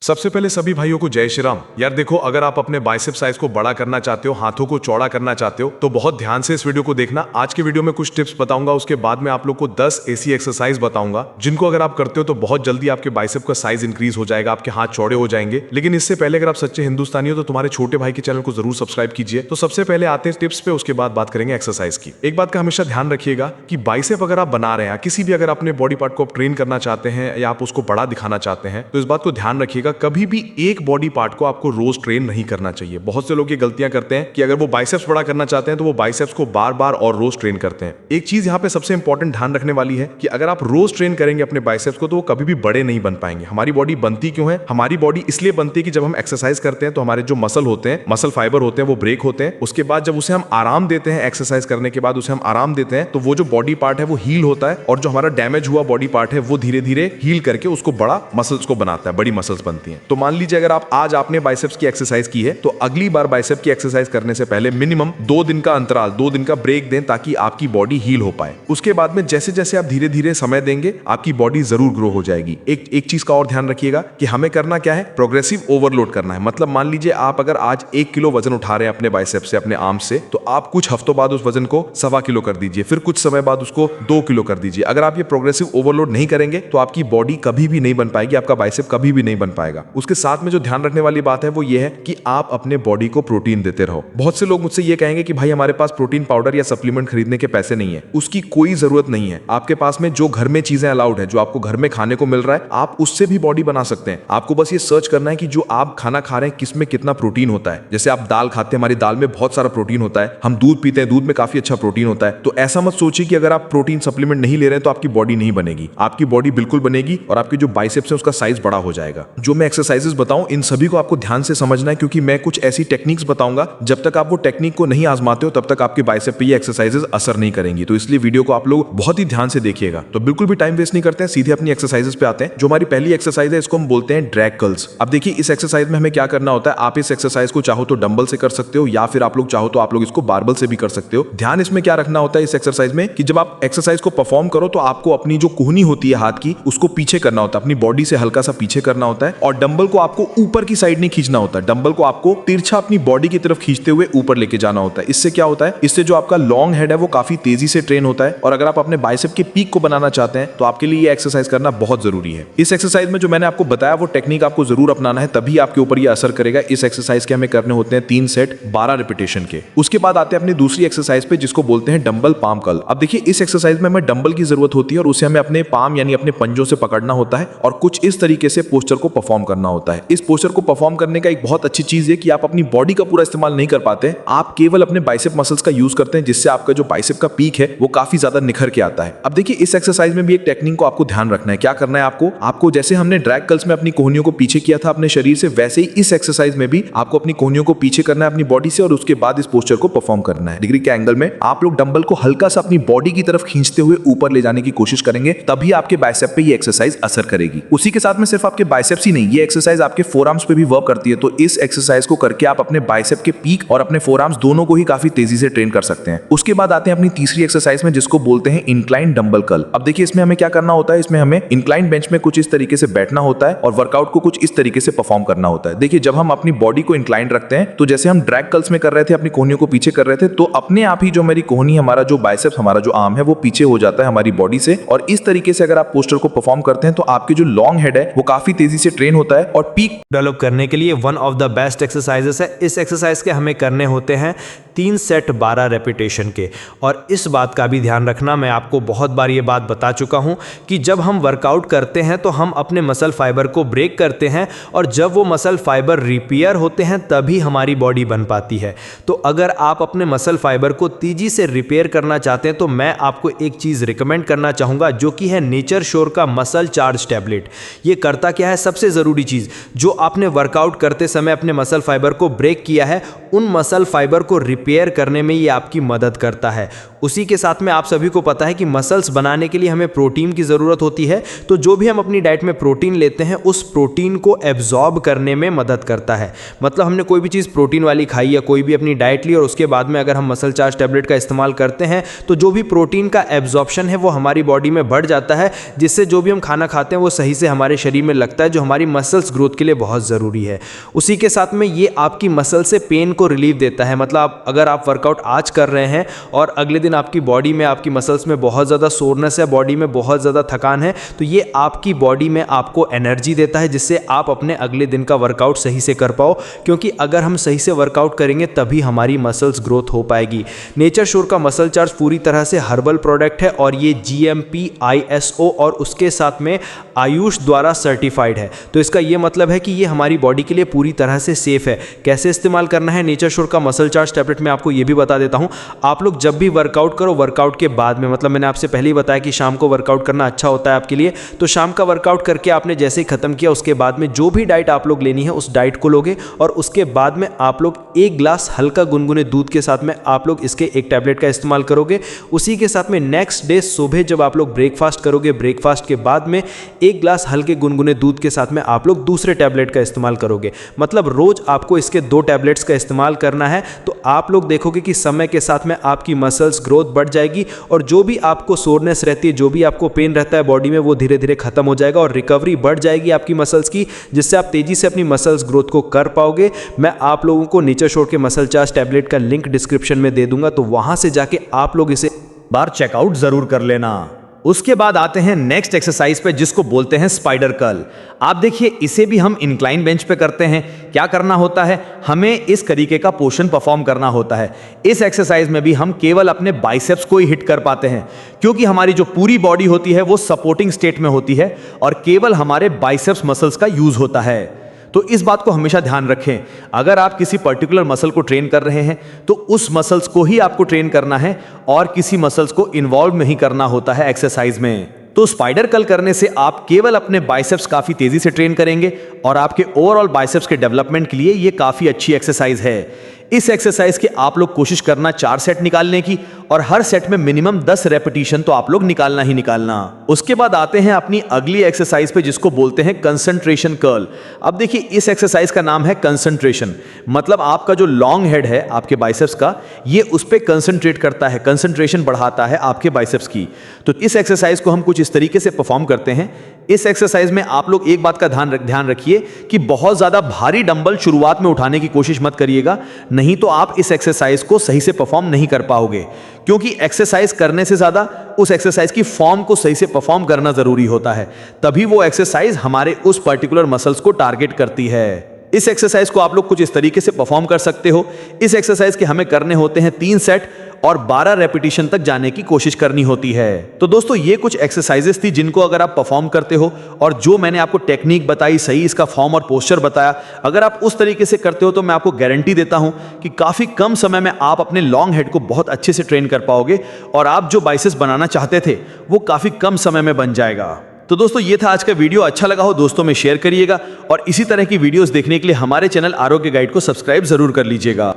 सबसे पहले सभी भाइयों को जय श्री राम। यार देखो, अगर आप अपने बाइसेप साइज को बड़ा करना चाहते हो, हाथों को चौड़ा करना चाहते हो, तो बहुत ध्यान से इस वीडियो को देखना। आज के वीडियो में कुछ टिप्स बताऊंगा, उसके बाद में आप लोग को 10 ऐसी एक्सरसाइज बताऊंगा जिनको अगर आप करते हो तो बहुत जल्दी आपके बाइसेप का साइज इंक्रीज हो जाएगा, आपके हाथ चौड़े हो जाएंगे। लेकिन इससे पहले अगर आप सच्चे हिंदुस्तानी हो तो तुम्हारे छोटे भाई के चैनल को जरूर सब्सक्राइब कीजिए। तो सबसे पहले आते हैं टिप्स पे, उसके बाद बात करेंगे एक्सरसाइज की। एक बात का हमेशा ध्यान रखिएगा कि बाइसेप अगर आप बना रहे हैं, किसी भी अगर अपने बॉडी पार्ट को आप ट्रेन करना चाहते हैं या आप उसको बड़ा दिखाना चाहते हैं, तो इस बात को ध्यान रखिएगा, कभी भी एक बॉडी पार्ट को आपको रोज ट्रेन नहीं करना चाहिए। बहुत से लोग ये गलतियां करते हैं कि अगर वो बाइसेप्स बड़ा करना चाहते हैं तो वो बाइसेप्स को बार बार और रोज ट्रेन करते हैं। एक चीज यहाँ पे सबसे इंपॉर्टेंट ध्यान रखने वाली है कि अगर आप रोज ट्रेन करेंगे अपने बाइसेप्स को तो वो कभी भी बड़े नहीं बन पाएंगे। हमारी बॉडी बनती क्यों है? हमारी बॉडी इसलिए बनती है कि जब हम एक्सरसाइज करते हैं तो हमारे जो मसल होते हैं, मसल फाइबर होते हैं, वो ब्रेक होते हैं। उसके बाद जब उसे हम आराम देते हैं, एक्सरसाइज करने के बाद उसे हम आराम देते हैं, तो वो जो बॉडी पार्ट है वो हील होता है और जो हमारा डैमेज हुआ बॉडी पार्ट है वो धीरे धीरे हील करके उसको बड़ा मसल्स को बनाता है, बड़ी मसल्स बनती हैं। तो मान लीजिए अगर आज आपने बाइसेप्स की एक्सरसाइज की है तो अगली बार बाइसेप की एक्सरसाइज करने से पहले मिनिमम 2 दिन का अंतराल, 2 दिन का ब्रेक दें ताकि आपकी बॉडी हील हो पाए। उसके बाद में जैसे जैसे आप धीरे धीरे समय देंगे आपकी बॉडी जरूर ग्रो हो जाएगी। एक चीज का और ध्यान रखिएगा कि हमें करना क्या है, प्रोग्रेसिव ओवरलोड करना है। मतलब मान लीजिए आप अगर आज 1 किलो वजन उठा रहे हैं अपने बाइसेप से, अपने आर्म से, तो आप कुछ हफ्तों बाद उस वजन को 1.25 किलो कर दीजिए, फिर कुछ समय बाद उसको 2 किलो कर दीजिए। अगर आप ये प्रोग्रेसिव ओवरलोड नहीं करेंगे तो आपकी बॉडी कभी भी नहीं बन पाएगी, आपका बाइसेप कभी भी नहीं बन पाएगा। उसके साथ में जो ध्यान रखने वाली बात है वो ये है कि आप अपने बॉडी को प्रोटीन देते रहो। बहुत से लोग मुझसे ये कहेंगे कि भाई हमारे पास प्रोटीन पाउडर या सप्लीमेंट खरीदने के पैसे नहीं है। उसकी कोई जरूरत नहीं है। आपके पास में जो घर में चीजें अलाउड है, जो आपको घर में खाने को मिल रहा है, आप उससे भी बॉडी बना सकते हैं। आपको बस ये सर्च करना है कि जो आप खाना खा रहे हैं किसमें कितना प्रोटीन होता है। जैसे आप दाल खाते हैं, हमारी दाल में बहुत सारा प्रोटीन होता है। हम दूध पीते हैं, दूध में काफी अच्छा प्रोटीन होता है। तो ऐसा मत सोचिए कि अगर आप प्रोटीन सप्लीमेंट नहीं ले रहे हैं तो आपकी बॉडी नहीं बनेगी। आपकी बॉडी बिल्कुल बनेगी और आपके जो बाइसेप्स है उसका साइज बड़ा हो जाएगा। जो मैं एक्सरसाइजेस बताऊं इन सभी को आपको ध्यान से समझना है, क्योंकि मैं कुछ ऐसी टेक्निक्स बताऊंगा जब तक आप वो टेक्निक को नहीं आजमाते हो तब तक आपके बाइसेप पे ये एक्सरसाइजेस असर नहीं करेंगी। तो इसलिए वीडियो को आप लोग बहुत ही ध्यान से देखिएगा। तो बिल्कुल भी टाइम वेस्ट नहीं करते हैं, सीधे अपनी एक्सरसाइजेस पे आते हैं। जो हमारी पहली एक्सरसाइज है इसको हम बोलते हैं ड्रैग कर्ल्स। अब देखिए इस एक्सरसाइज में हमें क्या करना होता है। आप इस एक्सरसाइज को चाहो तो डंबल से कर सकते हो या फिर आप लोग चाहो तो आप लोग इसको बारबल से भी कर सकते हो। ध्यान इसमें क्या रखना होता है इस एक्सरसाइज में कि जब आप एक्सरसाइज को परफॉर्म करो तो आपको अपनी जो कोहनी होती है हाथ की उसको पीछे करना होता है, अपनी बॉडी से हल्का सा पीछे करना होता है। और डंबल को आपको ऊपर की साइड नहीं खींचना होता, डंबल को आपको तिरछा अपनी बॉडी की तरफ खींचते हुए ऊपर लेके जाना होता है। इससे क्या होता है, इससे जो आपका लॉन्ग हेड है वो काफी तेजी से ट्रेन होता है। और अगर आप अपने बाइसेप के पीक को बनाना चाहते हैं तो आपके लिए ये एक्सरसाइज करना बहुत जरूरी है। इस एक्सरसाइज में जो मैंने आपको बताया वो टेक्निक आपको जरूर अपनाना है, तभी आपके ऊपर ये असर करेगा। इस एक्सरसाइज के हमें करने होते हैं 3 सेट 12 रिपीटेशन के। उसके बाद आते हैं अपनी दूसरी एक्सरसाइज पे जिसको बोलते हैं डंबल पाम कर्ल। अब देखिए इस एक्सरसाइज में हमें डंबल की जरूरत होती है और उसे हमें अपने पाम यानी अपने पंजों से पकड़ना होता है और कुछ इस तरीके से पोस्चर को परफॉर्म करना होता है। इस पोस्चर को परफॉर्म करने का एक बहुत अच्छी चीज है कि आप अपनी बॉडी का पूरा इस्तेमाल नहीं कर पाते, आप केवल अपने बाइसेप मसल्स का यूज करते हैं, जिससे आपका जो बाइसेप का पीक है वो काफी ज्यादा निखर के आता है। अब देखिए इस एक्सरसाइज में भी एक टेक्निक को आपको ध्यान रखना है। क्या करना है आपको जैसे हमने ड्रैग कर्ल्स में अपनी कोहनियों को पीछे किया था अपने शरीर से, वैसे ही इस एक्सरसाइज में भी आपको अपनी कोहनियों को पीछे करना है अपनी बॉडी से और उसके बाद इस पोस्चर को परफॉर्म करना है। डिग्री के एंगल में आप लोग डंबल को हल्का सा अपनी बॉडी की तरफ खींचते हुए ऊपर ले जाने की कोशिश करेंगे, तभी आपके बाइसेप पे ये एक्सरसाइज असर करेगी। उसी के साथ में सिर्फ आपके बाइसेप्स ही नहीं, ये एक्सरसाइज आपके फोरआर्म्स पे भी वर्क करती है। तो इस एक्सरसाइज को करके आप अपने बाइसेप के पीक और अपने फोरआर्म्स दोनों को ही काफी तेजी से ट्रेन कर सकते हैं। उसके बाद आते हैं अपनी तीसरी एक्सरसाइज में जिसको बोलते हैं इंक्लाइन डंबल कर्ल। अब देखिए इसमें हमें क्या करना होता है, इसमें हमें इंक्लाइन बेंच में कुछ इस तरीके से बैठना होता है और वर्कआउट को कुछ इस तरीके से परफॉर्म करना होता है। देखिए जब हम अपनी बॉडी को इंक्लाइन रखते हैं तो जैसे हम ड्रैग कर्ल्स में कर रहे थे, अपनी कोहनियों को पीछे कर रहे थे, तो अपने आप ही जो मेरी कोहनी, हमारा जो बाइसेप्स, हमारा जो आर्म है वो पीछे हो जाता है हमारी बॉडी से। और इस तरीके से अगर आप पोस्चर को परफॉर्म करते हैं तो आपकी जो लॉन्ग हेड है वो काफी तेजी से ट्रेन होता है और पीक डेवलप करने के लिए one of the best exercises है। इस एक्सरसाइज के हमें करने होते हैं 3 सेट 12 रेपिटेशन के। और इस बात का भी ध्यान रखना, मैं आपको बहुत बार ये बात बता चुका हूँ कि जब हम वर्कआउट करते हैं तो हम अपने मसल फाइबर को ब्रेक करते हैं और जब वो मसल फाइबर रिपेयर होते हैं तभी हमारी बॉडी बन पाती है। तो अगर आप अपने मसल फाइबर को तेजी से रिपेयर करना चाहते हैं तो मैं आपको एक चीज़ रिकमेंड करना चाहूँगा जो कि है नेचर श्योर का मसल चार्ज टैबलेट। ये करता क्या है, सबसे ज़रूरी चीज़, जो आपने वर्कआउट करते समय अपने मसल फाइबर को ब्रेक किया है उन मसल फाइबर को रिपेयर करने में ये आपकी मदद करता है। उसी के साथ में आप सभी को पता है कि मसल्स बनाने के लिए हमें प्रोटीन की ज़रूरत होती है, तो जो भी हम अपनी डाइट में प्रोटीन लेते हैं उस प्रोटीन को एब्जॉर्ब करने में मदद करता है। मतलब हमने कोई भी चीज़ प्रोटीन वाली खाई या कोई भी अपनी डाइट ली और उसके बाद में अगर हम मसल चार्ज टैबलेट का इस्तेमाल करते हैं तो जो भी प्रोटीन का एब्जॉर्प्शन है वो हमारी बॉडी में बढ़ जाता है, जिससे जो भी हम खाना खाते हैं वो सही से हमारे शरीर में लगता है, जो हमारी मसल्स ग्रोथ के लिए बहुत ज़रूरी है। उसी के साथ में ये आपकी मसल से पेन को रिलीव देता है। मतलब अगर आप वर्कआउट आज कर रहे हैं और अगले दिन आपकी बॉडी में, आपकी मसल्स में बहुत ज़्यादा सोरनेस है, बॉडी में बहुत ज़्यादा थकान है, तो ये आपकी बॉडी में आपको एनर्जी देता है जिससे आप अपने अगले दिन का वर्कआउट सही से कर पाओ। क्योंकि अगर हम सही से वर्कआउट करेंगे तभी हमारी मसल्स ग्रोथ हो पाएगी। नेचर श्योर का मसल चार्ज पूरी तरह से हर्बल प्रोडक्ट है और ये GMP, ISO और उसके साथ में आयुष द्वारा सर्टिफाइड है। तो इसका ये मतलब है कि ये हमारी बॉडी के लिए पूरी तरह से सेफ है। कैसे इस्तेमाल करना है नेचर श्योर का मसल चार्ज टैबलेट में आपको ये भी बता देता हूँ। आप लोग जब भी वर्कआउट करो, वर्कआउट के बाद में, मतलब मैंने आपसे पहले ही बताया कि शाम को वर्कआउट करना अच्छा होता है आपके लिए, तो शाम का वर्कआउट करके आपने जैसे ही खत्म किया उसके बाद में जो भी डाइट आप लोग लेनी है उस डाइट को लोगे और उसके बाद में आप लोग 1 ग्लास हल्का गुनगुने दूध के साथ में आप लोग इसके एक टैबलेट का इस्तेमाल करोगे। उसी के साथ में नेक्स्ट डे सुबह जब आप लोग ब्रेकफास्ट करोगे, ब्रेकफास्ट के बाद में 1 ग्लास हल्के गुनगुने दूध के साथ में आप लोग दूसरे टैबलेट का इस्तेमाल करोगे। मतलब रोज आपको इसके 2 टैबलेट्स का इस्तेमाल करना है। तो आप लोग देखोगे कि समय के साथ में आपकी मसल्स ग्रोथ बढ़ जाएगी और जो भी आपको सोरनेस रहती है, जो भी आपको पेन रहता है बॉडी में, वो धीरे धीरे खत्म हो जाएगा और रिकवरी बढ़ जाएगी आपकी मसल्स की, जिससे आप तेजी से अपनी मसल्स ग्रोथ को कर पाओगे। मैं आप लोगों को नेचर श्योर के मसल चार्ज टैबलेट का लिंक डिस्क्रिप्शन में दे दूंगा, तो वहां से जाके आप लोग इसे बार चेकआउट जरूर कर लेना। उसके बाद आते हैं नेक्स्ट एक्सरसाइज पे जिसको बोलते हैं स्पाइडर कर्ल। आप देखिए इसे भी हम इंक्लाइन बेंच पे करते हैं। क्या करना होता है, हमें इस तरीके का पोर्शन परफॉर्म करना होता है। इस एक्सरसाइज में भी हम केवल अपने बाइसेप्स को ही हिट कर पाते हैं क्योंकि हमारी जो पूरी बॉडी होती है वो सपोर्टिंग स्टेट में होती है और केवल हमारे बाइसेप्स मसल्स का यूज होता है। तो इस बात को हमेशा ध्यान रखें। अगर आप किसी पर्टिकुलर मसल को ट्रेन कर रहे हैं तो उस मसल्स को ही आपको ट्रेन करना है और किसी मसल्स को इन्वॉल्व नहीं करना होता है एक्सरसाइज में। तो स्पाइडर कर्ल करने से आप केवल अपने बाइसेप्स काफी तेजी से ट्रेन करेंगे और आपके ओवरऑल बाइसेप्स के डेवलपमेंट के लिए ये काफी अच्छी एक्सरसाइज है। इस एक्सरसाइज के आप लोग कोशिश करना 4 सेट निकालने की और हर सेट में मिनिमम 10 रेपिटेशन तो आप लोग निकालना ही निकालना। उसके बाद आते हैं अपनी अगली एक्सरसाइज पे जिसको बोलते हैं कंसंट्रेशन कर्ल। अब देखिए इस एक्सरसाइज का नाम है कंसंट्रेशन। मतलब आपका जो लॉन्ग हेड है आपके बाइसेप्स का, ये उस पे कंसंट्रेट करता है, कंसंट्रेशन बढ़ाता है आपके बाइसेप्स की। तो इस एक्सरसाइज को हम कुछ इस तरीके से परफॉर्म करते हैं। इस एक्सरसाइज में आप लोग एक बात का ध्यान रखिए कि बहुत ज्यादा भारी डंबल शुरुआत में उठाने की कोशिश मत करिएगा, नहीं तो आप इस एक्सरसाइज को सही से परफॉर्म नहीं कर पाओगे। क्योंकि एक्सरसाइज करने से ज्यादा उस एक्सरसाइज की फॉर्म को सही से परफॉर्म करना जरूरी होता है, तभी वो एक्सरसाइज हमारे उस पर्टिकुलर मसल्स को टारगेट करती है। इस एक्सरसाइज को आप लोग कुछ इस तरीके से परफॉर्म कर सकते हो। इस एक्सरसाइज के हमें करने होते हैं 3 सेट और 12 रेपिटेशन तक जाने की कोशिश करनी होती है। तो दोस्तों ये कुछ एक्सरसाइजेस थी जिनको अगर आप परफॉर्म करते हो और जो मैंने आपको टेक्निक बताई, सही इसका फॉर्म और पोस्चर बताया, अगर आप उस तरीके से करते हो तो मैं आपको गारंटी देता हूं कि काफी कम समय में आप अपने लॉन्ग हेड को बहुत अच्छे से ट्रेन कर पाओगे और आप जो बाइसेप्स बनाना चाहते थे वो काफी कम समय में बन जाएगा। तो दोस्तों ये था आज का वीडियो। अच्छा लगा हो दोस्तों में शेयर करिएगा और इसी तरह की वीडियोस देखने के लिए हमारे चैनल आरोग्य गाइड को सब्सक्राइब जरूर कर लीजिएगा।